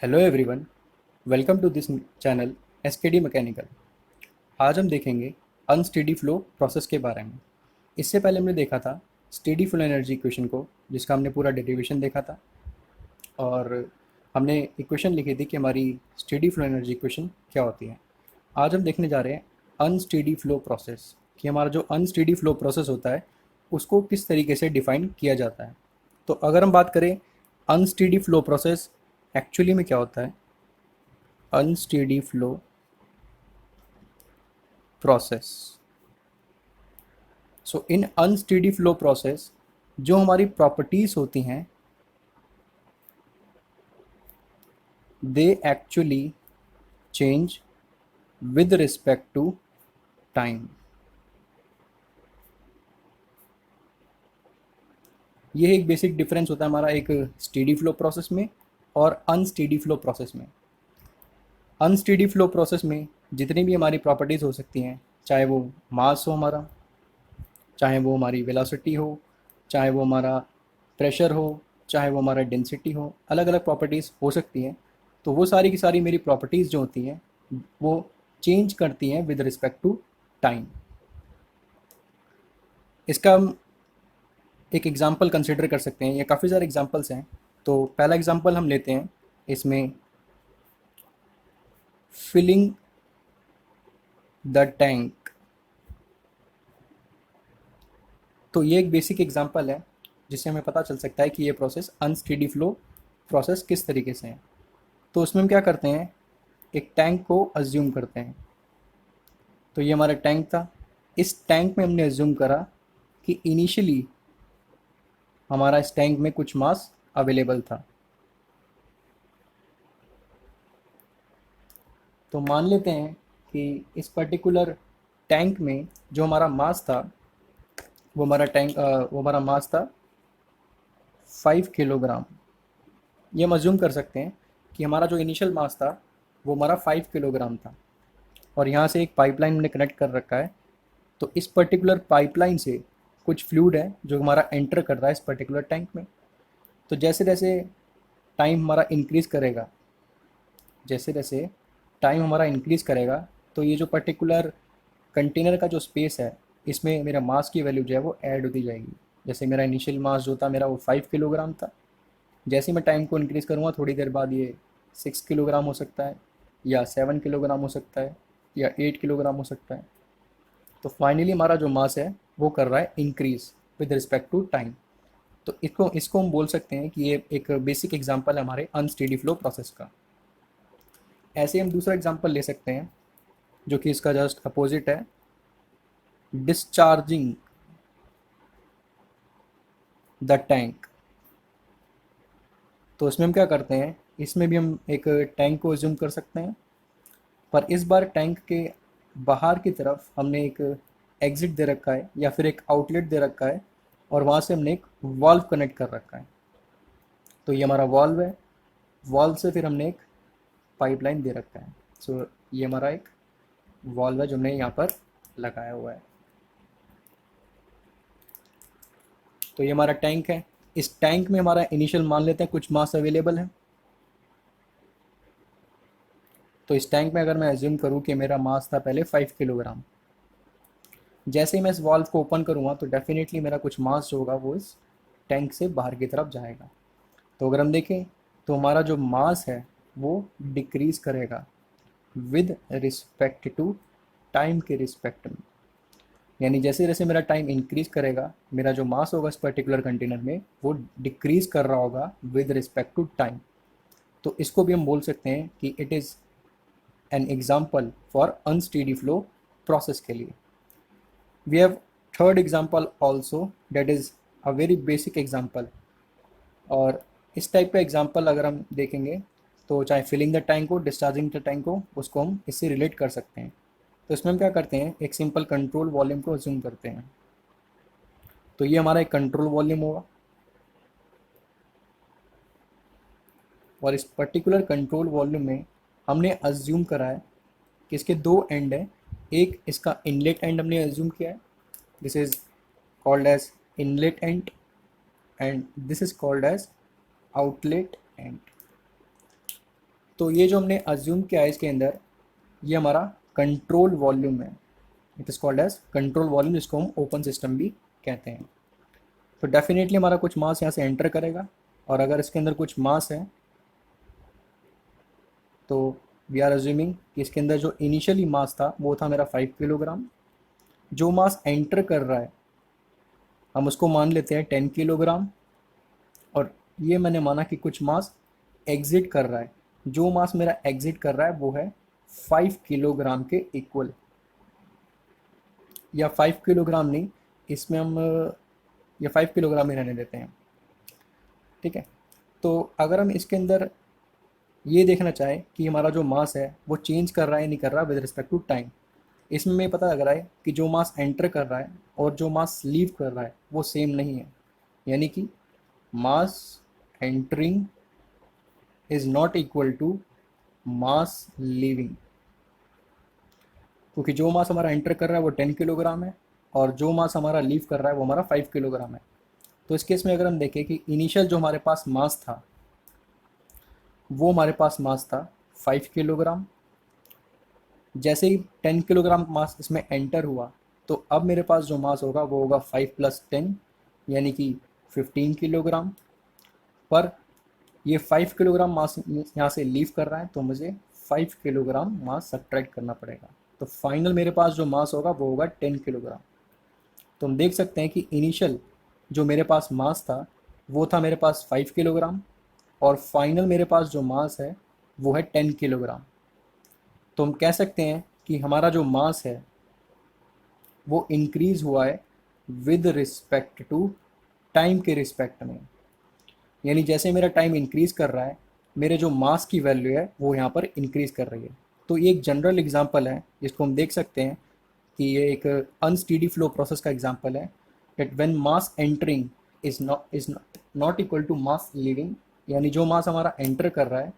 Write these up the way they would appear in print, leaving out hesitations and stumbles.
Hello everyone, welcome to this channel SKD mechanical. आज हम देखेंगे अनस्टेडी फ्लो प्रोसेस के बारे में। इससे पहले हमने देखा था स्टेडी फ्लो एनर्जी इक्वेशन को, जिसका हमने पूरा डेरिवेशन देखा था और हमने इक्वेशन लिखी थी कि हमारी स्टेडी फ्लो एनर्जी इक्वेशन क्या होती है। आज हम देखने जा रहे हैं अनस्टेडी फ्लो प्रोसेस, कि हमारा जो अनस्टेडी फ्लो प्रोसेस होता है उसको किस तरीके से डिफ़ाइन किया जाता है। तो अगर हम बात करें अनस्टेडी फ्लो प्रोसेस एक्चुअली में क्या होता है, unsteady flow process. So in unsteady flow process जो हमारी प्रॉपर्टीज होती हैं they actually change with respect to time. ये एक बेसिक डिफरेंस होता है हमारा एक स्टेडी फ्लो प्रोसेस में और अनस्टेडी फ्लो प्रोसेस में। अनस्टेडी फ्लो प्रोसेस में जितनी भी हमारी प्रॉपर्टीज़ हो सकती हैं, चाहे वो मास हो हमारा, चाहे वो हमारी वेलोसिटी हो, चाहे वो हमारा प्रेशर हो, चाहे वो हमारा डेंसिटी हो, अलग अलग प्रॉपर्टीज़ हो सकती हैं। तो वो सारी की सारी मेरी प्रॉपर्टीज़ जो होती हैं वो चेंज करती हैं विद रिस्पेक्ट टू टाइम। इसका हम एक एग्जांपल कंसिडर कर सकते हैं, ये काफ़ी सारे एग्जांपल्स हैं। तो पहला एग्जांपल हम लेते हैं इसमें, फिलिंग द टैंक। तो ये एक बेसिक एग्जांपल है जिससे हमें पता चल सकता है कि ये प्रोसेस अनस्टेडी फ्लो प्रोसेस किस तरीके से है। तो उसमें हम क्या करते हैं, एक टैंक को अज्यूम करते हैं। तो ये हमारा टैंक था। इस टैंक में हमने अज्यूम करा कि इनिशियली हमारा इस टैंक में कुछ मास अवेलेबल था। तो मान लेते हैं कि इस पर्टिकुलर टैंक में जो हमारा मास था वो हमारा मास था 5 किलोग्राम। ये हम अज्यूम कर सकते हैं कि हमारा जो इनिशियल मास था वो हमारा 5 किलोग्राम था। और यहाँ से एक पाइपलाइन हमने कनेक्ट कर रखा है। तो इस पर्टिकुलर पाइपलाइन से कुछ फ्लूइड है जो हमारा एंटर कर रहा है इस पर्टिकुलर टैंक में। तो जैसे जैसे टाइम हमारा इंक्रीज़ करेगा, जैसे जैसे टाइम हमारा इंक्रीज़ करेगा, तो ये जो पर्टिकुलर कंटेनर का जो स्पेस है इसमें मेरा मास की वैल्यू जो है वो ऐड होती जाएगी। जैसे मेरा इनिशियल मास जो था मेरा वो 5 किलोग्राम था। जैसे ही मैं टाइम को इंक्रीज़ करूँगा थोड़ी देर बाद ये 6 किलोग्राम हो सकता है, या 7 किलोग्राम हो सकता है, या 8 किलोग्राम हो सकता है। तो फाइनली हमारा जो मास है वो कर रहा है increase with respect to time. तो इसको इसको हम बोल सकते हैं कि ये एक बेसिक एग्जांपल है हमारे अनस्टेडी फ्लो प्रोसेस का। ऐसे ही हम दूसरा एग्जांपल ले सकते हैं जो कि इसका जस्ट अपोजिट है, डिस्चार्जिंग द टैंक। तो इसमें हम क्या करते हैं, इसमें भी हम एक टैंक को एज्यूम कर सकते हैं, पर इस बार टैंक के बाहर की तरफ हमने एक एग्ज़िट दे रखा है या फिर एक आउटलेट दे रखा है, और वहाँ से हमने एक वाल्व कनेक्ट कर रखा है। तो ये हमारा वाल्व है, वाल्व से फिर हमने एक पाइपलाइन दे रखा है। सो ये हमारा एक वाल्व है जो हमने यहाँ पर लगाया हुआ है। तो ये हमारा टैंक है। इस टैंक में हमारा इनिशियल मान लेते हैं कुछ मास अवेलेबल है। तो इस टैंक में अगर मैं एज्यूम करूँ कि मेरा मास था पहले 5 किलोग्राम, जैसे ही मैं इस वाल्व को ओपन करूँगा तो डेफिनेटली मेरा कुछ मास जो होगा वो इस टैंक से बाहर की तरफ जाएगा। तो अगर हम देखें तो हमारा जो मास है वो डिक्रीज़ करेगा विद रिस्पेक्ट टू टाइम के रिस्पेक्ट में। यानी जैसे जैसे मेरा टाइम इंक्रीज़ करेगा, मेरा जो मास होगा इस पर्टिकुलर कंटेनर में वो डिक्रीज़ कर रहा होगा विद रिस्पेक्ट टू टाइम। तो इसको भी हम बोल सकते हैं कि it is an example for unsteady flow process के लिए। We have third example also, that is a very basic example। और इस टाइप का एग्जाम्पल अगर हम देखेंगे तो चाहे फिलिंग द टैंक हो, डिस्चार्जिंग द टैंक हो, उसको हम इससे रिलेट कर सकते हैं। तो इसमें हम क्या करते हैं, एक सिंपल कंट्रोल वॉल्यूम को अज्यूम करते हैं। तो ये हमारा एक कंट्रोल वॉल्यूम होगा, और इस पर्टिकुलर कंट्रोल वॉल्यूम में हमने अज्यूम करा है कि इसके दो एंड हैं। एक इसका इनलेट एंड हमने अज्यूम किया है, this is called as inlet and, and this is called as outlet end। तो ये जो हमने अज्यूम किया है इसके अंदर, ये हमारा कंट्रोल वॉल्यूम है। It is called as control volume, जिसको हम ओपन सिस्टम भी कहते हैं। तो डेफिनेटली हमारा कुछ मास यहाँ से एंटर करेगा, और अगर इसके अंदर कुछ मास है तो वी आर अज्यूमिंग कि इसके अंदर जो इनिशियली मास था वो था मेरा 5 किलोग्राम। जो मास एंटर कर रहा है हम उसको मान लेते हैं 10 किलोग्राम, और ये मैंने माना कि कुछ मास एग्जिट कर रहा है। जो मास मेरा एग्जिट कर रहा है वो है 5 किलोग्राम के इक्वल, या 5 किलोग्राम नहीं, इसमें हम या 5 किलोग्राम ही रहने देते हैं, ठीक है। तो अगर हम इसके अंदर ये देखना चाहें कि हमारा जो मास है वो चेंज कर रहा है नहीं कर रहा विद रिस्पेक्ट टू टाइम, इसमें हमें पता लग रहा है कि जो मास एंटर कर रहा है और जो मास लीव कर रहा है वो सेम नहीं है। यानी कि mass entering is not equal to mass leaving, क्योंकि जो मास हमारा एंटर कर रहा है वो 10 किलोग्राम है, और जो मास हमारा लीव कर रहा है वो हमारा 5 किलोग्राम है। तो इस केस में अगर हम देखें कि इनिशियल जो हमारे पास मास था वो हमारे पास मास था 5 किलोग्राम। जैसे ही 10 किलोग्राम मास इसमें एंटर हुआ तो अब मेरे पास जो मास होगा वो होगा 5 + 10, यानी कि 15 किलोग्राम। पर ये 5 किलोग्राम मास यहाँ से लीव कर रहा है, तो मुझे 5 किलोग्राम मास सब्ट्रैक्ट करना पड़ेगा। तो फाइनल मेरे पास जो मास होगा वो होगा 10 किलोग्राम। तो हम देख सकते हैं कि इनिशियल जो मेरे पास मास था वो था मेरे पास 5 किलोग्राम, और फाइनल मेरे पास जो मास है वो है 10 किलोग्राम। तो हम कह सकते हैं कि हमारा जो मास है वो इंक्रीज़ हुआ है विद रिस्पेक्ट टू टाइम के रिस्पेक्ट में। यानी जैसे मेरा टाइम इंक्रीज़ कर रहा है, मेरे जो मास की वैल्यू है वो यहाँ पर इंक्रीज़ कर रही है। तो ये एक जनरल एग्जांपल है जिसको हम देख सकते हैं कि ये एक अनस्टेडी फ्लो प्रोसेस का एग्जांपल है, that when mass entering is not equal to mass leaving. यानी जो मास हमारा एंटर कर रहा है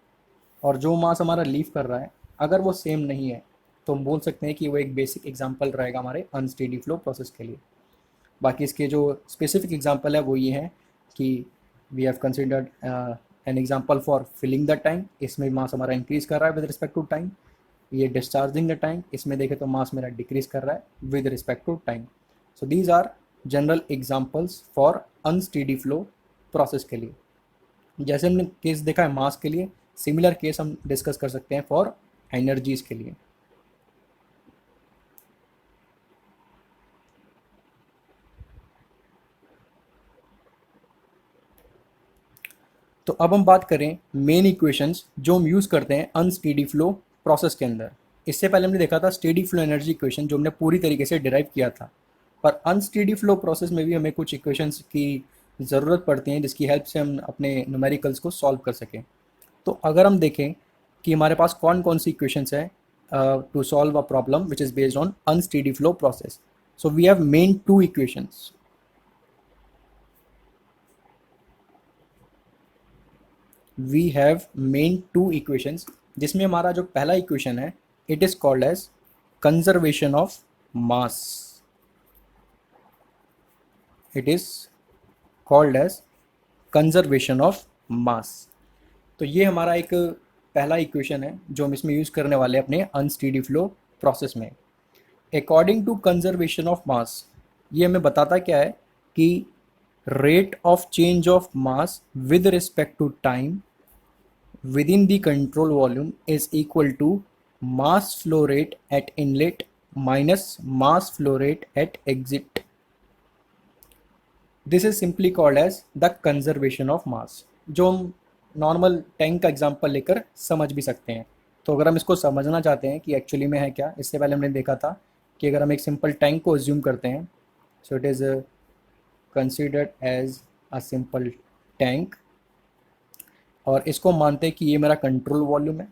और जो मास हमारा लीव कर रहा है, अगर वो सेम नहीं है तो हम बोल सकते हैं कि वो एक बेसिक एग्जांपल रहेगा हमारे अनस्टेडी फ्लो प्रोसेस के लिए। बाकी इसके जो स्पेसिफिक एग्जांपल है वो ये हैं कि we have considered an example for filling the tank, इसमें मास हमारा इंक्रीज कर रहा है विद रिस्पेक्ट टू टाइम। ये डिस्चार्जिंग द टैंक, इसमें देखें तो मास मेरा डिक्रीज कर रहा है with respect to time. So these are general examples for unsteady flow process के लिए। जैसे हमने केस देखा है मास के लिए, सिमिलर केस हम डिस्कस कर सकते हैं फॉर एनर्जीज के लिए। तो अब हम बात करें मेन इक्वेशंस जो हम यूज़ करते हैं अनस्टेडी फ्लो प्रोसेस के अंदर। इससे पहले हमने देखा था स्टेडी फ्लो एनर्जी इक्वेशन जो हमने पूरी तरीके से डिराइव किया था, पर अनस्टेडी फ्लो प्रोसेस में भी हमें कुछ इक्वेशंस की ज़रूरत पड़ती है जिसकी हेल्प से हम अपने न्यूमेरिकल्स को सॉल्व कर सकें। तो अगर हम देखें कि हमारे पास कौन कौन सी इक्वेशंस है to solve a problem which is based on unsteady flow process, so we have main two equations. We have main two equations, जिसमें हमारा जो पहला इक्वेशन है it is called as conservation of mass. It is called as conservation of mass. तो ये हमारा एक पहला इक्वेशन है जो हम इसमें यूज़ करने वाले हैं अपने अनस्टेडी फ्लो प्रोसेस में। According to conservation of mass, ये हमें बताता क्या है कि rate of change of mass with respect to time within the control volume is equal to mass flow rate at inlet minus mass flow rate at exit. This is simply called as the conservation of mass, जो हम normal tank का example लेकर समझ भी सकते हैं। तो अगर हम इसको समझना चाहते हैं कि एक्चुअली में है क्या, इससे पहले हमने देखा था कि अगर हम एक सिंपल टैंक को अज्यूम करते हैं, so it is considered as a simple tank, और इसको मानते हैं कि ये मेरा कंट्रोल वॉल्यूम है,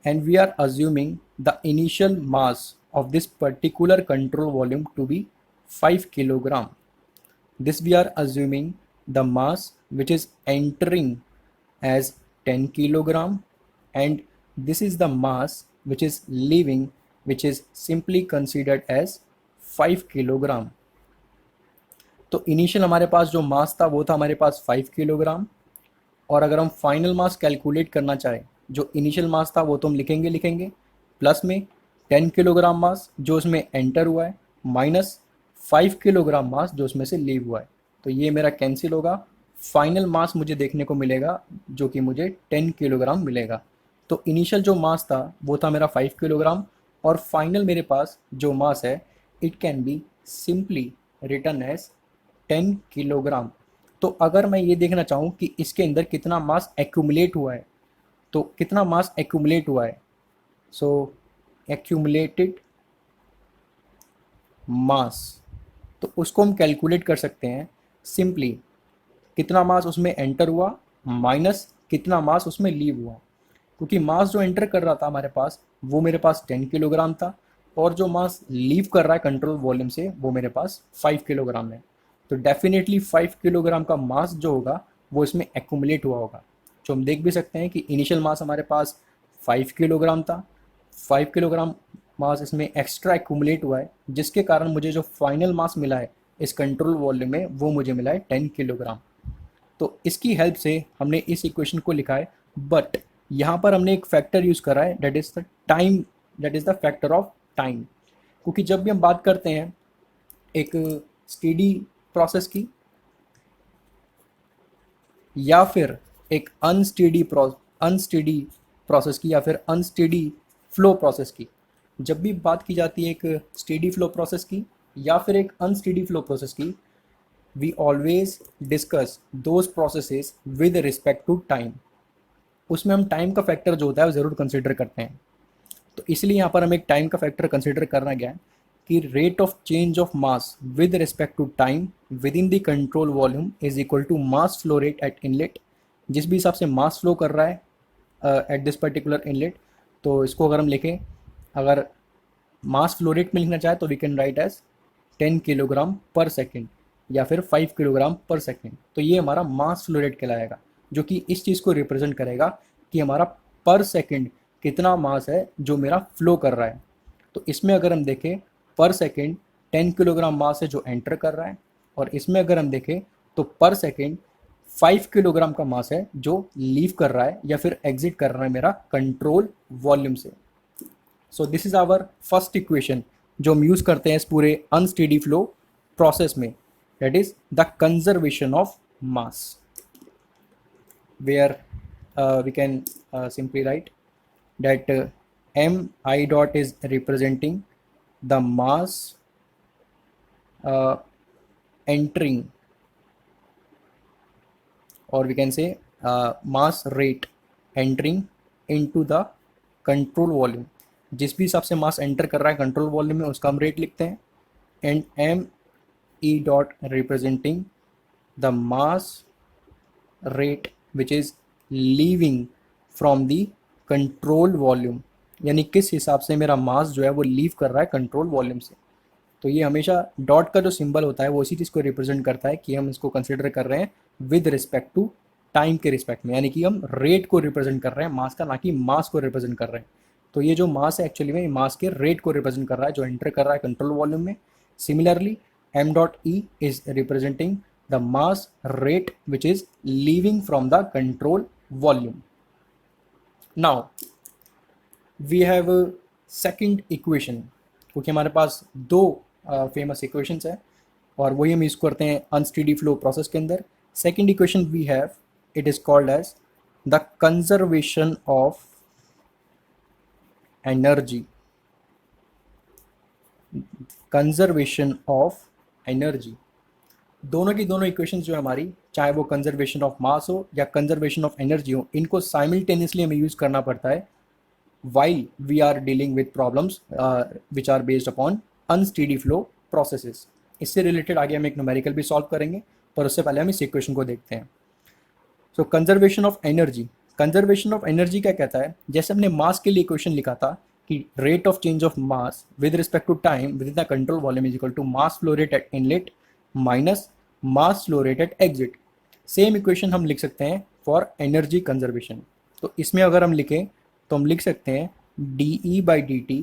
and we are assuming the initial mass of this particular control volume to be 5 kilogram. This we are assuming the mass which is entering as 10 kilogram, and this is the mass which is leaving which is simply considered as 5 kilogram. तो initial हमारे पास जो मास था वो था हमारे पास 5 kilogram, और अगर हम फाइनल मास कैलकुलेट करना चाहें जो इनिशियल मास था वो तो हम लिखेंगे लिखेंगे, प्लस में 10 किलोग्राम मास जो उसमें एंटर हुआ है, माइनस 5 किलोग्राम मास जो उसमें से लीव हुआ है। तो ये मेरा कैंसिल होगा, फाइनल मास मुझे देखने को मिलेगा जो कि मुझे 10 किलोग्राम मिलेगा। तो इनिशियल जो मास था वो था मेरा 5 किलोग्राम, और फाइनल मेरे पास जो मास है it can be simply written as 10 kilogram. तो अगर मैं ये देखना चाहूँ कि इसके अंदर कितना मास एक्यूमुलेट हुआ है, तो कितना मास एक्यूमुलेट हुआ है, सो एक्यूमुलेटेड मास, तो उसको हम कैलकुलेट कर सकते हैं सिंपली, कितना मास उसमें एंटर हुआ माइनस कितना मास उसमें लीव हुआ। क्योंकि मास जो एंटर कर रहा था हमारे पास वो मेरे पास 10 किलोग्राम था, और जो मास लीव कर रहा है कंट्रोल वॉल्यूम से वो मेरे पास 5 किलोग्राम है। तो डेफिनेटली 5 किलोग्राम का मास जो होगा वो इसमें एक्यूमुलेट हुआ होगा। जो हम देख भी सकते हैं कि इनिशियल मास हमारे पास 5 किलोग्राम था, 5 किलोग्राम मास इसमें एक्स्ट्रा एक्यूमुलेट हुआ है, जिसके कारण मुझे जो फाइनल मास मिला है इस कंट्रोल वॉल्यूम में वो मुझे मिला है 10 किलोग्राम। तो इसकी हेल्प से हमने इस इक्वेशन को लिखा है, बट यहाँ पर हमने एक फैक्टर यूज़ करा है, that is the time, that is the factor of time. क्योंकि जब भी हम बात करते हैं एक स्टेडी प्रोसेस की या फिर एक अनस्टेडी प्रोसेस की या फिर अनस्टेडी फ्लो प्रोसेस की, जब भी बात की जाती है एक स्टेडी फ्लो प्रोसेस की या फिर एक अनस्टेडी फ्लो प्रोसेस की, we always discuss those processes with respect to time। उसमें हम टाइम का फैक्टर जो होता है वो ज़रूर कंसिडर करते हैं। तो इसलिए यहाँ पर हमें एक टाइम का फैक्टर कंसिडर करना गया है कि rate of change of mass with respect to time within the control volume is equal to mass flow rate at inlet. जिस भी हिसाब से मास फ्लो कर रहा है एट दिस पर्टिकुलर इनलेट, तो इसको अगर हम लिखें, अगर मास फ्लो रेट में लिखना चाहे तो we can write as 10 kilogram per second या फिर 5 किलोग्राम पर सेकेंड। तो ये हमारा मास फ्लो रेट कहलाएगा, जो कि इस चीज़ को रिप्रेजेंट करेगा कि हमारा पर सेकेंड कितना मास है जो मेरा फ्लो कर रहा है। तो इसमें अगर हम देखें पर सेकेंड 10 किलोग्राम मास है जो एंटर कर रहा है, और इसमें अगर हम देखें तो पर सेकेंड 5 किलोग्राम का मास है जो लीव कर रहा है या फिर एग्जिट कर रहा है मेरा कंट्रोल वॉल्यूम से। So this is our first equation जो हम यूज़ करते हैं इस पूरे अनस्टेडी फ्लो प्रोसेस में, that is the conservation of mass, where we can simply write that m I dot is representing the mass uh, entering, or we can say mass rate entering into the control volume। जिस भी हिसाब से मास enter कर रहा है control volume में उसका हम रेट लिखते हैं, and M E dot representing the mass rate which is leaving from the control volume, यानी किस हिसाब से मेरा मास जो है वो लीव कर रहा है कंट्रोल वॉल्यूम से। तो ये हमेशा डॉट का जो सिंबल होता है वो इसी चीज़ को रिप्रेजेंट करता है कि हम इसको कंसिडर कर रहे हैं विद रिस्पेक्ट टू टाइम के रिस्पेक्ट में, यानी कि हम रेट को रिप्रेजेंट कर रहे हैं मास का, ना कि मास को रिप्रेजेंट कर रहे हैं। तो ये जो मास है एक्चुअली में मास के रेट को रिप्रेजेंट कर रहा है जो एंटर कर रहा है कंट्रोल वॉल्यूम में। Similarly M dot E is representing the mass rate which is leaving from the control volume. Now we have second equation, क्योंकि हमारे पास दो फेमस इक्वेशंस है और वही हम यूज़ करते हैं अनस्टेडी फ्लो प्रोसेस के अंदर। Second equation we have, it is called as the conservation of energy, conservation of energy. दोनों की दोनों इक्वेशंस जो है हमारी, चाहे वो कंजर्वेशन ऑफ मास हो या कंजर्वेशन ऑफ एनर्जी हो, इनको साइमल्टेनियसली हमें यूज़ करना पड़ता है while we are dealing with problems which are based upon unsteady flow processes। इससे रिलेटेड आगे हम एक न्यूमेरिकल भी सॉल्व करेंगे, पर उससे पहले हम इस इक्वेशन को देखते हैं। So conservation of energy, conservation of energy क्या कहता है, जैसे हमने मास के लिए इक्वेशन लिखा था कि rate of change of mass with respect to time with the control volume is equal to mass flow rate at inlet minus mass flow rate at exit. Same equation हम लिख सकते हैं फॉर एनर्जी कंजर्वेशन। तो इसमें अगर हम लिखें तो हम लिख सकते हैं D E by D T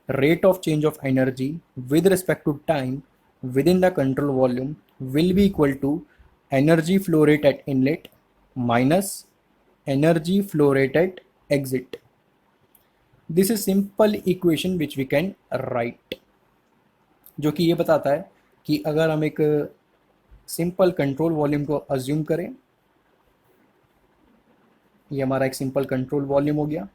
rate of change of energy with respect to time within the control volume will be equal to energy flow rate at inlet minus energy flow rate at exit. This is simple equation which we can write, जो कि ये बताता है कि अगर हम एक simple control volume को अज्यूम करें, ये हमारा एक सिंपल कंट्रोल वॉल्यूम हो गया।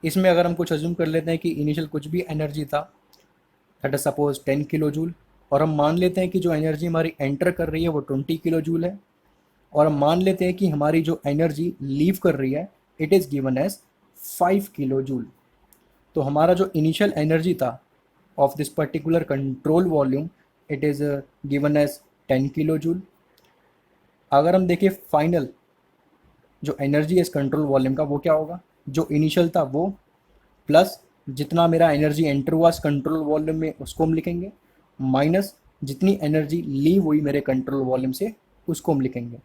इसमें अगर हम कुछ अज्यूम कर लेते हैं कि इनिशियल कुछ भी एनर्जी था, that is suppose 10 kilo joule, और हम मान लेते हैं कि जो एनर्जी हमारी एंटर कर रही है वो 20 किलो जूल है, और हम मान लेते हैं कि हमारी जो एनर्जी लीव कर रही है it is given as 5 kilo joule. तो हमारा जो इनिशियल एनर्जी था of this particular control volume it is given as 10 kilo joule. अगर हम देखें फाइनल जो एनर्जी इस कंट्रोल वॉल्यूम का वो क्या होगा, जो इनिशियल था वो प्लस जितना मेरा एनर्जी एंटर हुआ इस कंट्रोल वॉल्यूम में उसको हम लिखेंगे, माइनस जितनी एनर्जी लीव हुई मेरे कंट्रोल वॉल्यूम से उसको हम लिखेंगे।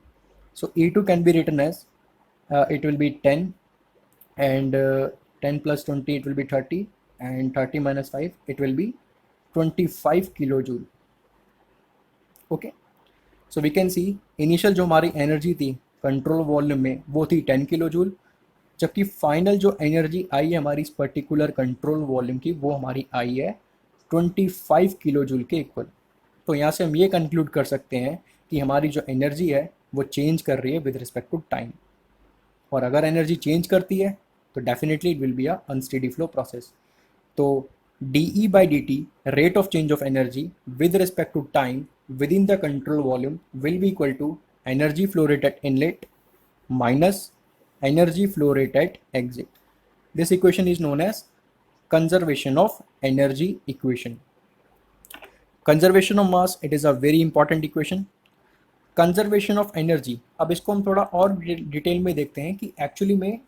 So E2 can be written as it will be 10 and 10 plus 20 it will be 30 and 30 minus 5 it will be 25 kilojoule. Okay, so we can see initial जो हमारी energy थी control volume में वो थी 10 किलो जूल, जबकि final जो energy आई है हमारी इस पर्टिकुलर कंट्रोल वॉल्यूम की वो हमारी आई है 25 किलो जूल के इक्वल। तो यहाँ से हम ये कंक्लूड कर सकते हैं कि हमारी जो एनर्जी है वो चेंज कर रही है विद रिस्पेक्ट टू टाइम, और अगर एनर्जी चेंज करती है तो definitely it will be a unsteady flow process. तो dE by dt rate of change of energy with respect to time within the control volume will be equal to energy flow rate at inlet minus energy flow rate at exit. This equation is known as conservation of energy equation. Conservation of mass, it is a very important equation. Conservation of energy, अब इसको हम थोड़ा और detail में देखते हैं कि actually में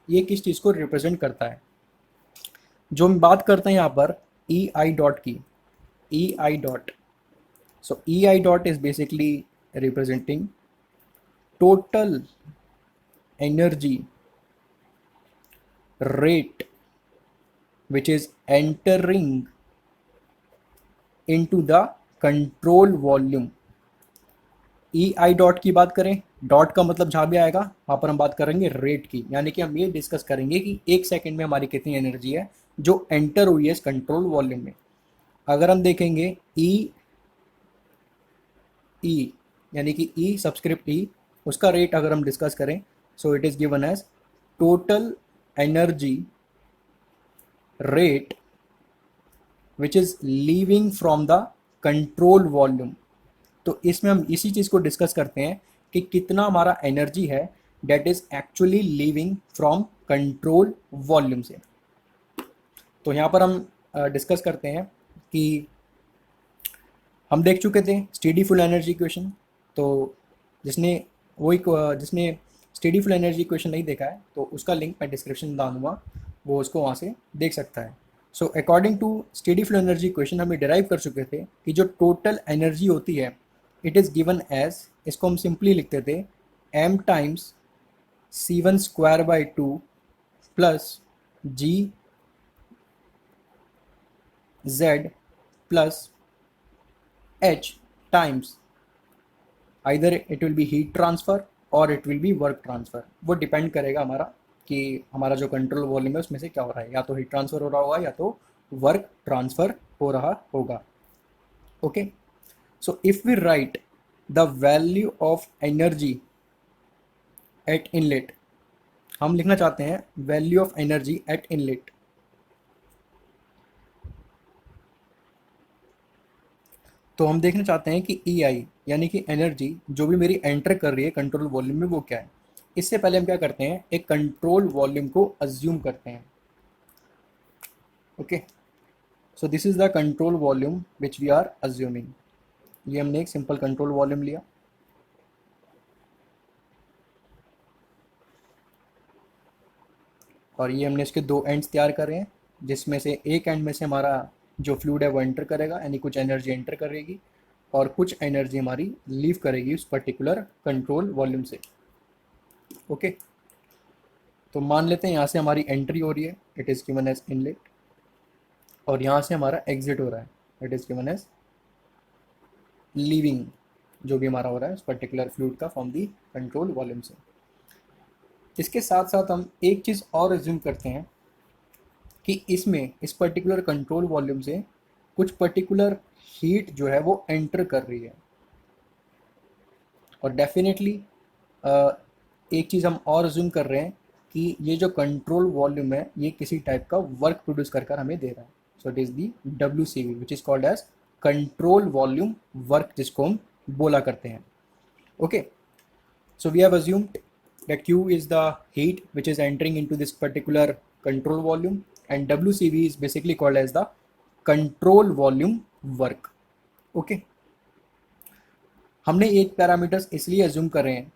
ये किस चीज़ को रिप्रेजेंट करता है। जो हम बात करते हैं यहाँ पर ई आई डॉट की, E I dot, so E I dot is basically representing total energy rate which is entering into the control volume. E I dot की बात करें, डॉट का मतलब जहाँ भी आएगा वहाँ पर हम बात करेंगे रेट की, यानी कि हम ये डिस्कस करेंगे कि एक सेकंड में हमारी कितनी एनर्जी है जो एंटर हुई है इस कंट्रोल वॉल्यूम में। अगर हम देखेंगे ई ई यानी कि ई सब्सक्रिप्ट ई, उसका रेट अगर हम डिस्कस करें so it is given as total energy rate which is leaving from the control volume. तो इसमें हम इसी चीज़ को डिस्कस करते हैं कि कितना हमारा एनर्जी है that is actually leaving from control volume से। तो यहाँ पर हम डिस्कस करते हैं कि हम देख चुके थे स्टेडी फुल एनर्जी इक्वेशन, तो जिसने स्टेडी फुल एनर्जी इक्वेशन नहीं देखा है तो उसका लिंक मैं डिस्क्रिप्शन में डाल दूँगा, वो उसको वहाँ से देख सकता है। So according to steady flow energy equation हम डिराइव कर चुके थे कि जो टोटल एनर्जी होती है इट इज़ गिवन एज, इसको हम सिंपली लिखते थे m times C1 square by 2 plus G Z plus h times either it will be heat transfer और it will be work transfer. वो डिपेंड करेगा हमारा कि हमारा जो कंट्रोल वॉल्यूम है उसमें से क्या हो रहा है, या तो हीट ट्रांसफ़र हो रहा होगा या तो वर्क ट्रांसफ़र हो रहा होगा। Okay, so if we write the value of energy at inlet, हम लिखना चाहते हैं value of energy at inlet, तो हम देखना चाहते हैं कि ई आई यानी कि एनर्जी जो भी मेरी एंटर कर रही है कंट्रोल वॉल्यूम में वो क्या है। इससे पहले हम क्या करते हैं, एक कंट्रोल वॉल्यूम को अज्यूम करते हैं। Okay, so this is the control volume which we are assuming. ये हमने एक सिंपल कंट्रोल वॉल्यूम लिया, और ये हमने इसके दो एंड्स तैयार करे हैं, जिसमें से एक एंड में से हमारा जो फ्लूइड है वो एंटर करेगा, यानी कुछ एनर्जी एंटर करेगी और कुछ एनर्जी हमारी लीव करेगी उस पर्टिकुलर कंट्रोल वॉल्यूम से। ओके, तो मान लेते हैं यहाँ से हमारी एंट्री हो रही है, it is given as inlet, और यहाँ से हमारा एग्जिट हो रहा है, it is given as leaving, जो भी हमारा हो रहा है उस पर्टिकुलर फ्लूइड का फ्रॉम दी कंट्रोल वॉल्यूम से। इसके साथ साथ हम एक चीज़ और एज्यूम करते हैं कि इसमें इस पर्टिकुलर कंट्रोल वॉल्यूम से कुछ पर्टिकुलर हीट जो है वो एंटर कर रही है, और डेफिनेटली एक चीज़ हम और एज्यूम कर रहे हैं कि ये जो कंट्रोल वॉल्यूम है ये किसी टाइप का वर्क प्रोड्यूस कर कर हमें दे रहा है। So it is the WCV which is called as control volume work, जिसको हम बोला करते हैं। Okay, so we have assumed that Q is the heat which is entering into this particular control volume, and WCV is basically called as the control volume work. Okay, हमने एक parameters इसलिए assume कर रहे हैं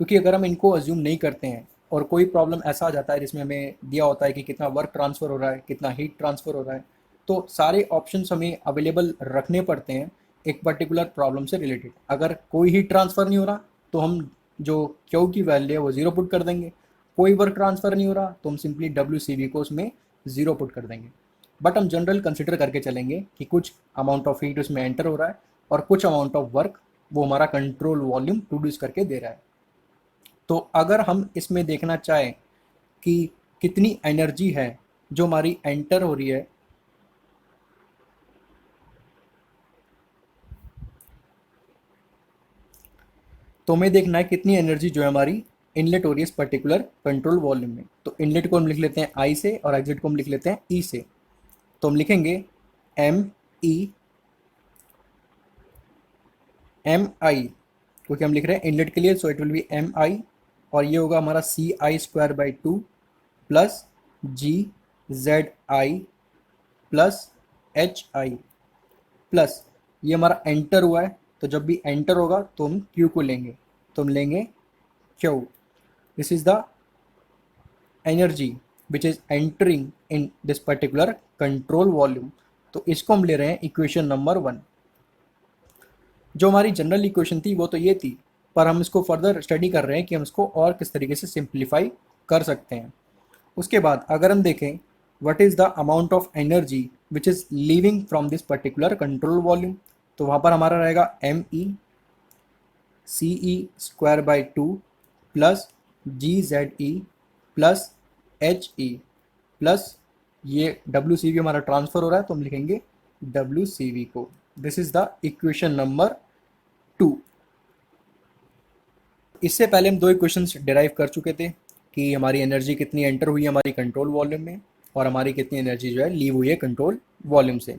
क्योंकि अगर हम इनको अज्यूम नहीं करते हैं और कोई प्रॉब्लम ऐसा आ जाता है जिसमें हमें दिया होता है कि कितना वर्क ट्रांसफ़र हो रहा है, कितना हीट ट्रांसफ़र हो रहा है, तो सारे ऑप्शंस हमें अवेलेबल रखने पड़ते हैं एक पर्टिकुलर प्रॉब्लम से रिलेटेड। अगर कोई हीट ट्रांसफ़र नहीं हो रहा तो हम जो क्यू की वैल्यू है वो ज़ीरो पुट कर देंगे, कोई वर्क ट्रांसफ़र नहीं हो रहा तो हम सिंपली WCV को उसमें ज़ीरो पुट कर देंगे। बट हम जनरल कंसिडर करके चलेंगे कि कुछ अमाउंट ऑफ हीट उसमें एंटर हो रहा है और कुछ अमाउंट ऑफ वर्क वो हमारा कंट्रोल वॉल्यूम प्रोड्यूस करके दे रहा है। तो अगर हम इसमें देखना चाहें कि कितनी एनर्जी है जो हमारी एंटर हो रही है, तो हमें देखना है कितनी एनर्जी जो है हमारी इनलेट हो रही है इस पर्टिकुलर कंट्रोल वॉल्यूम में। तो इनलेट को हम लिख लेते हैं I से और एग्जिट को हम लिख लेते हैं E से। तो हम लिखेंगे MI क्योंकि हम लिख रहे हैं इनलेट के लिए, so it will B MI, और ये होगा हमारा CI²/2 plus GZI plus HI plus ये हमारा एंटर हुआ है, तो जब भी एंटर होगा तो हम Q को लेंगे, तो हम लेंगे Q। This is the energy which is entering in this particular control volume. तो इसको हम ले रहे हैं इक्वेशन नंबर 1। जो हमारी जनरल इक्वेशन थी वो तो ये थी, पर हम इसको फर्दर स्टडी कर रहे हैं कि हम इसको और किस तरीके से सिंप्लीफाई कर सकते हैं। उसके बाद अगर हम देखें what is the amount of energy which is leaving from this particular control volume, तो वहाँ पर हमारा रहेगा ME/CE² plus GZE plus HE plus ये WCV हमारा ट्रांसफ़र हो रहा है तो हम लिखेंगे WCV को। This is the equation number 2। इससे पहले हम दो इक्वेशंस डिराइव कर चुके थे कि हमारी एनर्जी कितनी एंटर हुई है हमारी कंट्रोल वॉल्यूम में और हमारी कितनी एनर्जी जो है लीव हुई है कंट्रोल वॉल्यूम से।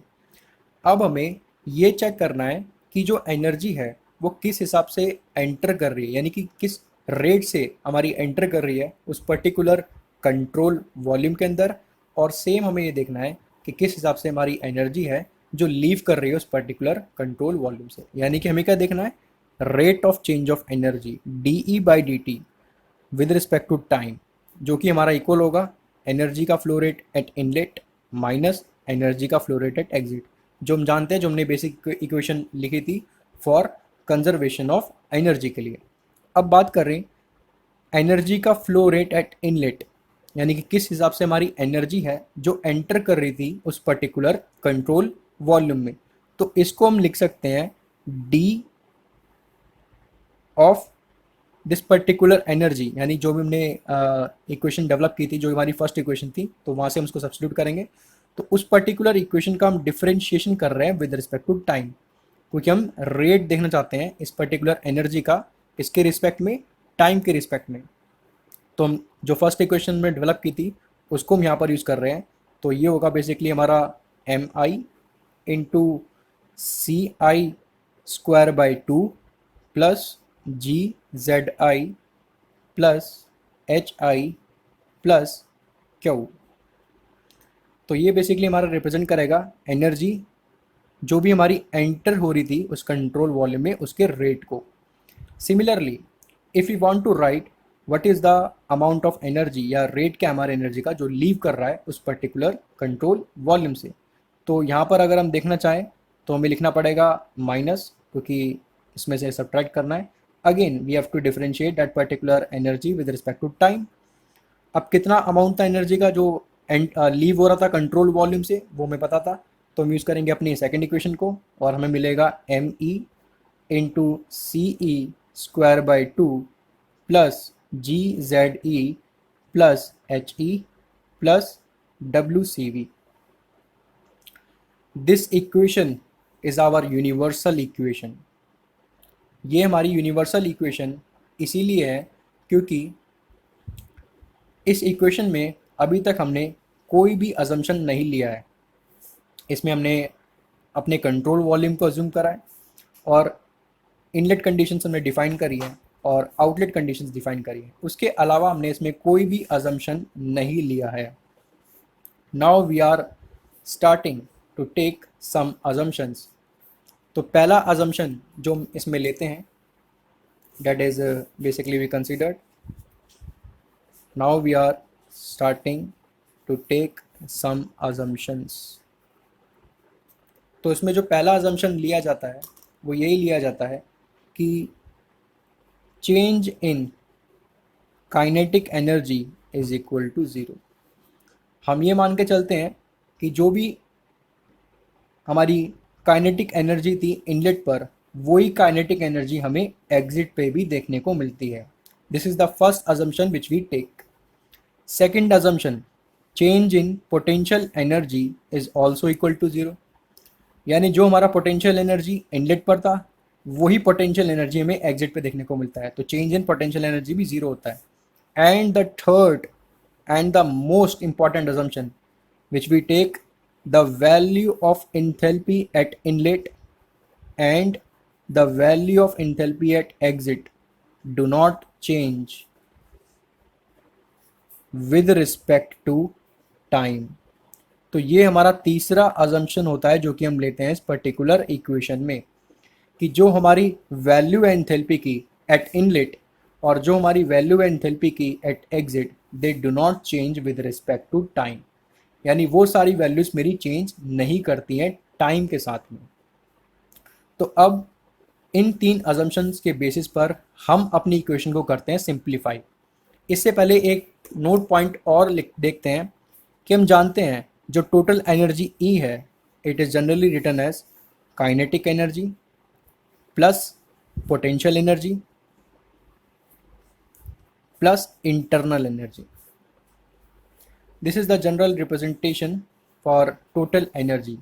अब हमें ये चेक करना है कि जो एनर्जी है वो किस हिसाब से एंटर कर रही है, यानी कि किस रेट से हमारी एंटर कर रही है उस पर्टिकुलर कंट्रोल वॉल्यूम के अंदर, और सेम हमें ये देखना है कि किस हिसाब से हमारी एनर्जी है जो लीव कर रही है उस पर्टिकुलर कंट्रोल वॉल्यूम से। यानी कि हमें क्या देखना है, rate of change of energy DE/dt with respect to time, जो कि हमारा इक्वल होगा एनर्जी का flow rate at inlet minus energy का फ्लो रेट एट एग्जिट, जो हम जानते हैं, जो हमने बेसिक इक्वेशन लिखी थी फॉर कंजर्वेशन ऑफ एनर्जी के लिए। अब बात कर रहे हैं एनर्जी का फ्लो रेट एट इनलेट, यानी कि किस हिसाब से हमारी एनर्जी है जो एंटर कर रही थी उस पर्टिकुलर कंट्रोल वॉल्यूम में। तो इसको हम लिख सकते हैं D of this particular energy, यानी जो भी हमने इक्वेशन डेवलप की थी, जो हमारी फर्स्ट इक्वेशन थी, तो वहाँ से हम उसको सब्स्टिट्यूट करेंगे। तो उस पर्टिकुलर इक्वेशन का हम डिफरेंशिएशन कर रहे हैं विद रिस्पेक्ट टू टाइम, क्योंकि हम रेट देखना चाहते हैं इस पर्टिकुलर एनर्जी का इसके रिस्पेक्ट में, टाइम के रिस्पेक्ट में। तो हम जो फर्स्ट इक्वेशन में डेवलप की थी उसको हम यहाँ पर यूज़ कर रहे हैं। तो ये होगा बेसिकली हमारा MI/CI²/2 plus GZI plus HI plus Q। तो ये बेसिकली हमारा रिप्रेजेंट करेगा एनर्जी जो भी हमारी एंटर हो रही थी उस कंट्रोल वॉल्यूम में उसके रेट को। Similarly if you want to write what is the amount of energy या रेट क्या हमारे एनर्जी का जो लीव कर रहा है उस पर्टिकुलर कंट्रोल वॉल्यूम से, तो यहाँ पर अगर हम देखना चाहें तो हमें लिखना पड़ेगा माइनस, क्योंकि इसमें से सब्ट्रैक्ट करना है। Again we have to differentiate that particular energy with respect to time. अब कितना अमाउंट था एनर्जी का जो लीव हो रहा था कंट्रोल वॉल्यूम से वो हमें पता था, तो हम यूज़ करेंगे अपनी सेकेंड इक्वेशन को और हमें मिलेगा ME/CE²/2 plus GZE plus HE plus WCV. This equation is our universal equation. ये हमारी यूनिवर्सल इक्वेशन इसीलिए है क्योंकि इस इक्वेशन में अभी तक हमने कोई भी अजम्पशन नहीं लिया है. इसमें हमने अपने कंट्रोल वॉल्यूम को अज्यूम करा है और इनलेट कंडीशंस हमने डिफाइन करी है और आउटलेट कंडीशंस डिफाइन करी है. उसके अलावा हमने इसमें कोई भी अजम्पशन नहीं लिया है. Now we are starting to take some assumptions. तो पहला अजम्पशन जो हम इसमें लेते हैं that is basically we considered. Now we are starting to take some assumptions. तो इसमें जो पहला assumption लिया जाता है वो यही लिया जाता है कि change in kinetic energy is equal to 0. हम ये मान के चलते हैं कि जो भी हमारी काइनेटिक एनर्जी थी इनलेट पर वही काइनेटिक एनर्जी हमें एग्जिट पे भी देखने को मिलती है. This is the first assumption which we take. Second assumption, change in potential energy is also equal to 0. यानी जो हमारा पोटेंशियल एनर्जी इनलेट पर था वही पोटेंशियल एनर्जी हमें एग्जिट पे देखने को मिलता है. तो चेंज इन पोटेंशियल एनर्जी भी 0 होता है. And the third and the most important assumption which we take, the value of enthalpy at inlet and the value of enthalpy at exit do not change with respect to time. तो ये हमारा तीसरा assumption होता है जो कि हम लेते हैं इस पर्टिकुलर इक्वेशन में कि जो हमारी वैल्यू है एंथैल्पी की एट इनलेट और जो हमारी वैल्यू है एंथैल्पी की at exit they do not change with respect to time. यानी वो सारी वैल्यूज़ मेरी चेंज नहीं करती हैं टाइम के साथ में. तो अब इन तीन अजम्पशंस के बेसिस पर हम अपनी इक्वेशन को करते हैं सिंप्लीफाई. इससे पहले एक नोट पॉइंट और देखते हैं कि हम जानते हैं जो टोटल एनर्जी E है it is generally written as kinetic energy plus potential energy plus internal energy. This is the general representation for total energy.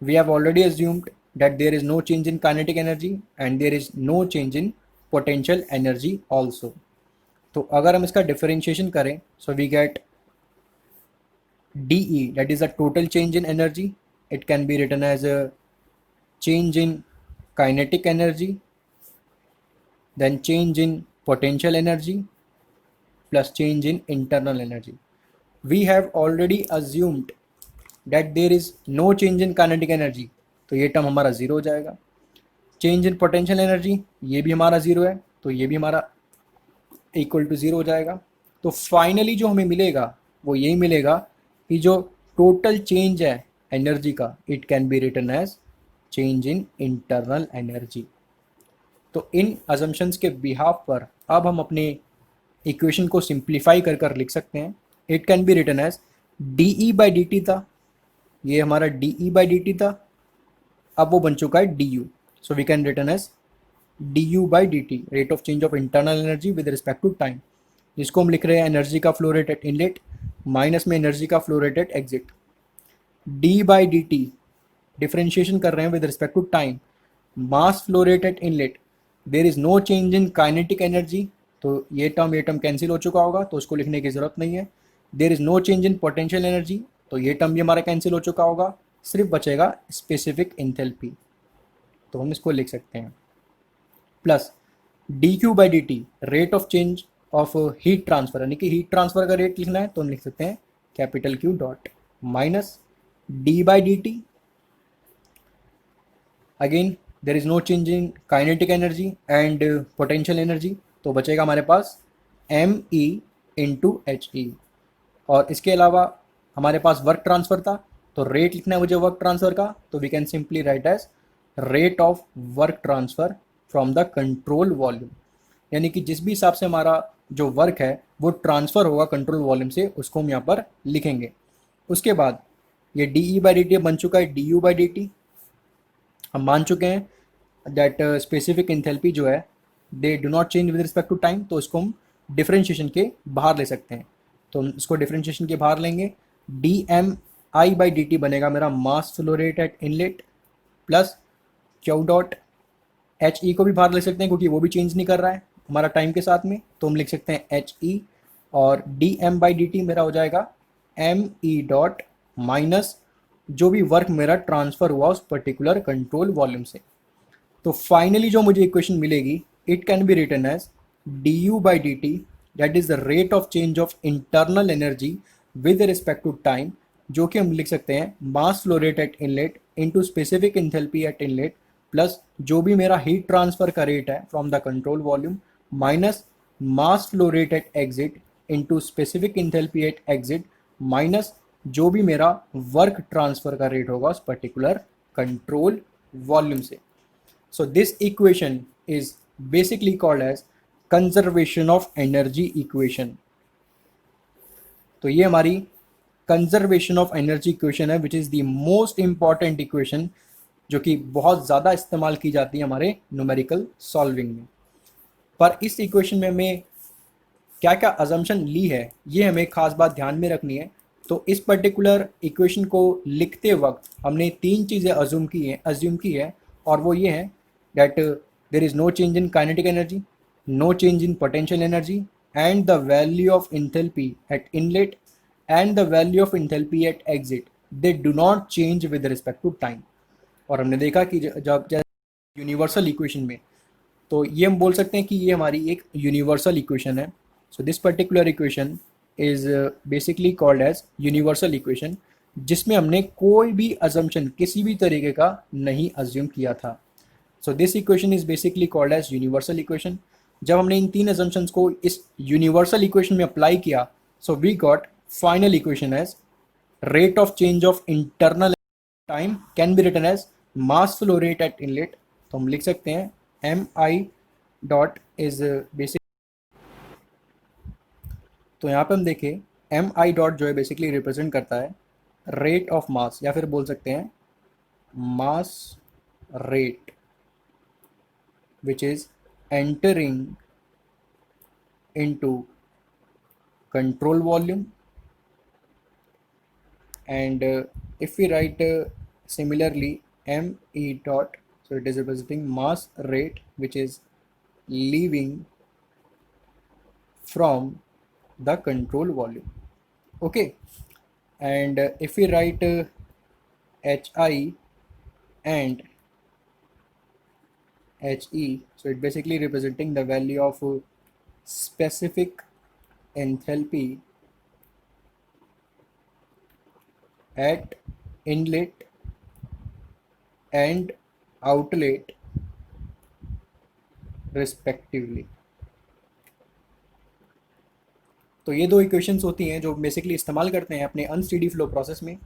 We have already assumed that there is no change in kinetic energy and there is no change in potential energy also. तो अगर हम इसका differentiation करें, so we get dE, that is a total change in energy. It can be written as a change in kinetic energy, then change in potential energy plus change in internal energy. We have already assumed that there is no change in kinetic energy, तो ये term हमारा 0 हो जाएगा. Change in potential energy ये भी हमारा 0 है तो ये भी हमारा इक्वल टू 0 हो जाएगा. तो फाइनली जो हमें मिलेगा वो यही मिलेगा कि जो टोटल चेंज है एनर्जी का it can be written as change in internal energy. तो इन अजम्पशंस के बिहाफ पर अब हम अपने इक्वेशन को सिंप्लीफाई कर कर लिख सकते हैं. It can be written as dE by dt था, ये हमारा dE बाई dt था, अब वो बन चुका है du. So we can written as du by dt, rate of change of internal energy with respect to time, जिसको हम लिख रहे हैं एनर्जी का flow rate at inlet minus में एनर्जी का flow rate at exit. d by dt differentiation कर रहे हैं with respect to time. Mass flow rate at inlet, there is no change in kinetic energy, तो ये term cancel हो चुका होगा तो उसको लिखने की ज़रूरत नहीं है. There is no change in potential energy, तो ये टर्म भी हमारा कैंसिल हो चुका होगा, सिर्फ बचेगा स्पेसिफिक एंथैल्पी, तो हम इसको लिख सकते हैं. Plus D Q by D T, rate of change of heat transfer, यानी कि हीट ट्रांसफर का रेट लिखना है तो हम लिख सकते हैं capital Q dot minus D by D T. Again there is no change in kinetic energy and potential energy, तो बचेगा हमारे पास M E into H E. और इसके अलावा हमारे पास वर्क ट्रांसफ़र था, तो रेट लिखना है मुझे वर्क ट्रांसफ़र का, तो we can simply write as rate of work transfer from the control volume. यानी कि जिस भी हिसाब से हमारा जो वर्क है वो ट्रांसफ़र होगा कंट्रोल वॉल्यूम से, उसको हम यहाँ पर लिखेंगे. उसके बाद ये D E by D T बन चुका है D U by D T. हम मान चुके हैं दैट स्पेसिफिक एंथैल्पी जो है they do not change with respect to time, तो इसको हम डिफरेंशिएशन के बाहर ले सकते हैं। तो हम इसको डिफरेंशिएशन के बाहर लेंगे, dmi/dt बनेगा मेरा मास flow rate at inlet plus Q dot H E को भी बाहर ले सकते हैं क्योंकि वो भी चेंज नहीं कर रहा है हमारा टाइम के साथ में, तो हम लिख सकते हैं एच ई, और dm/dt मेरा हो जाएगा एम ई डॉट माइनस जो भी वर्क मेरा ट्रांसफ़र हुआ उस पर्टिकुलर कंट्रोल वॉल्यूम से। तो फाइनली जो मुझे इक्वेशन मिलेगी, it can be written as du/dt, that is the rate of change of internal energy with respect to time, जो कि हम लिख सकते हैं mass flow rate at inlet into specific enthalpy at inlet plus जो भी मेरा हीट ट्रांसफर का रेट है from the control volume minus mass flow rate at exit into specific enthalpy at exit minus जो भी मेरा वर्क ट्रांसफर का rate होगा उस पर्टिकुलर कंट्रोल वॉल्यूम से। So this equation is basically called as conservation of energy equation। तो ये हमारी conservation of energy equation है, which is the most important equation जो कि बहुत ज़्यादा इस्तेमाल की जाती है हमारे numerical solving में। पर इस equation में हमें क्या क्या assumption ली है ये हमें खास बात ध्यान में रखनी है। तो इस पर्टिकुलर इक्वेशन को लिखते वक्त हमने तीन चीज़ें अज्यूम की है, और वो ये है that there is no change in kinetic energy, no change in potential energy, and the value of enthalpy at inlet and the value of enthalpy at exit, they do not change with respect to time। और हमने देखा कि जब universal equation में, तो ये हम बोल सकते हैं कि ये हमारी एक यूनिवर्सल इक्वेशन है। So this particular equation is basically called as universal equation, जिसमें हमने कोई भी अजम्पशन किसी भी तरीके का नहीं अज्यूम किया था। So this equation is basically called as universal equation. जब हमने इन तीन असम्पशंस को इस यूनिवर्सल इक्वेशन में अप्लाई किया, so we got final equation as rate of change of internal time can be written as mass flow rate at inlet. तो हम लिख सकते हैं M I dot is basic, तो यहाँ पे हम देखें एम आई डॉट जो है बेसिकली रिप्रेजेंट करता है रेट ऑफ मास, या फिर बोल सकते हैं मास rate which is entering into control volume, and if we write similarly me dot, so it is representing mass rate which is leaving from the control volume, okay। And if we write hi and he, so it basically representing the value of specific enthalpy at inlet and outlet respectively। तो ये दो equations होती हैं जो basically इस्तेमाल करते हैं अपने अनस्टेडी फ्लो प्रोसेस में।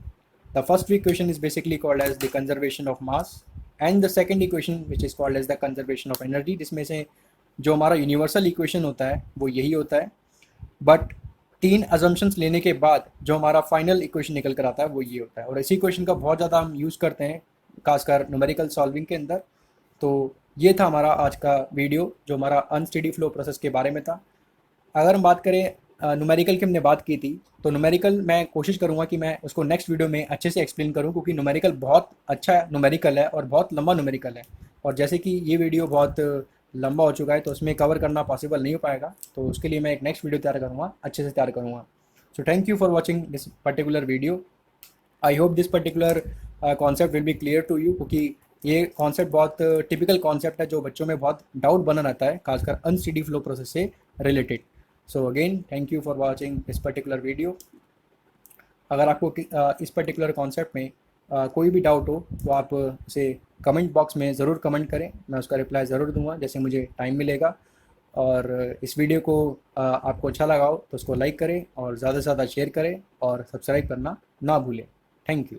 The first equation is basically called as the conservation of mass, and the second equation which is called as the conservation of energy, जिसमें से जो हमारा यूनिवर्सल इक्वेशन होता है वो यही होता है, बट तीन अजम्पशंस लेने के बाद जो हमारा फाइनल इक्वेशन निकल कर आता है वो ये होता है। और इसी इक्वेशन का बहुत ज़्यादा हम यूज़ करते हैं खासकर न्यूमेरिकल सॉल्विंग के अंदर। तो ये था हमारा आज का वीडियो जो हमारा अनस्टेडी फ्लो प्रोसेस के बारे में था। अगर हम बात करें न्यूमेरिकल की, हमने बात की थी, तो न्यूमेरिकल मैं कोशिश करूंगा कि मैं उसको नेक्स्ट वीडियो में अच्छे से एक्सप्लेन करूं, क्योंकि न्यूमेरिकल बहुत अच्छा न्यूमेरिकल है और बहुत लंबा न्यूमेरिकल है, और जैसे कि ये वीडियो बहुत लंबा हो चुका है तो उसमें कवर करना पॉसिबल नहीं हो पाएगा, तो उसके लिए मैं एक नेक्स्ट वीडियो तैयार करूँगा, अच्छे से तैयार करूँगा। So thank you for watching this particular video. I hope this particular concept will be clear to you, क्योंकि ये कॉन्सेप्ट बहुत टिपिकल कॉन्सेप्ट है जो बच्चों में बहुत डाउट बना रहता है, खासकर अनस्टेडी फ्लो प्रोसेस से related. So again thank you for watching this particular video. अगर आपको इस पर्टिकुलर कॉन्सेप्ट में कोई भी डाउट हो तो आप उसे कमेंट बॉक्स में ज़रूर कमेंट करें, मैं उसका रिप्लाई ज़रूर दूंगा जैसे मुझे टाइम मिलेगा। और इस वीडियो को आपको अच्छा लगा हो तो उसको लाइक करें और ज़्यादा से ज़्यादा शेयर करें और सब्सक्राइब करना ना भूलें। Thank you.